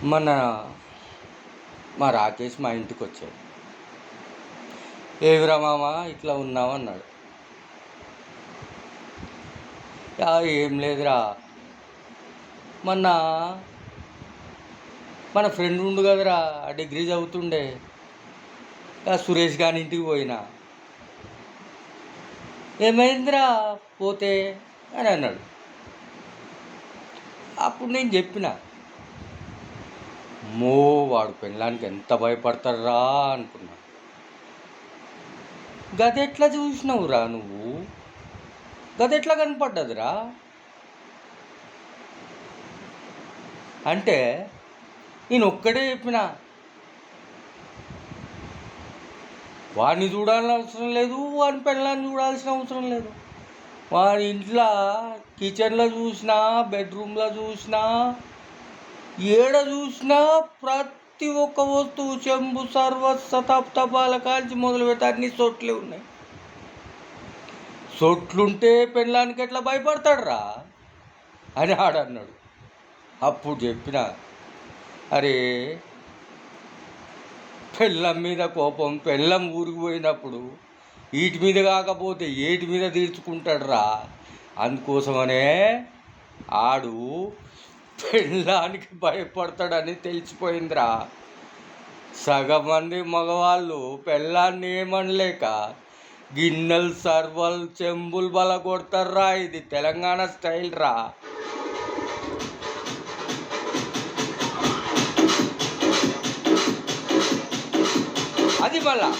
మన మా రాకేష్ మా ఇంటికి వచ్చాడు. ఏవిరా మామ ఇట్లా ఉన్నావు అన్నాడు. ఏం లేదురా, మొన్న మన ఫ్రెండ్ ఉండు కదరా, డిగ్రీ చదువుతుండే సురేష్ గారి ఇంటికి పోయినా. ఏమైందిరా పోతే అని అన్నాడు. అప్పుడు నేను చెప్పిన, వాడు పెళ్ళానికి ఎంత భయపడతారా అనుకున్నా. గదెట్లా చూసినావురా నువ్వు, గదెట్లా కనపడ్డదిరా అంటే నేను ఒక్కడే చెప్పిన, వాడిని చూడాల్సిన అవసరం లేదు, వాడిని పెళ్ళాన్ని చూడాల్సిన అవసరం లేదు. వాడి ఇంట్లో కిచెన్లో చూసినా, బెడ్రూమ్లో చూసినా, ఏడ చూసినా ప్రతి ఒక్క వస్తువు, చెంబు, సర్వస్వ తపాల కాల్చి మొదలు పెట్టి అన్ని సొట్లే ఉన్నాయి. సొట్లుంటే పెళ్ళానికి ఎట్లా భయపడతాడురా అని ఆడన్నాడు. అప్పుడు చెప్పిన, అరే పెళ్ళం మీద కోపం, పెళ్ళం ఊరికి పోయినప్పుడు వీటి మీద కాకపోతే ఏటి మీద తీర్చుకుంటాడురా. అందుకోసమనే ఆడు పెళ్ళానికి భయపడతాడని తెలిసిపోయిందిరా. సగం మంది మగవాళ్ళు పెళ్ళాన్ని ఏమనలేక గిన్నెలు, సర్వలు, చెంబులు బల కొడతారా. ఇది తెలంగాణ స్టైల్ రా. అది మళ్ళా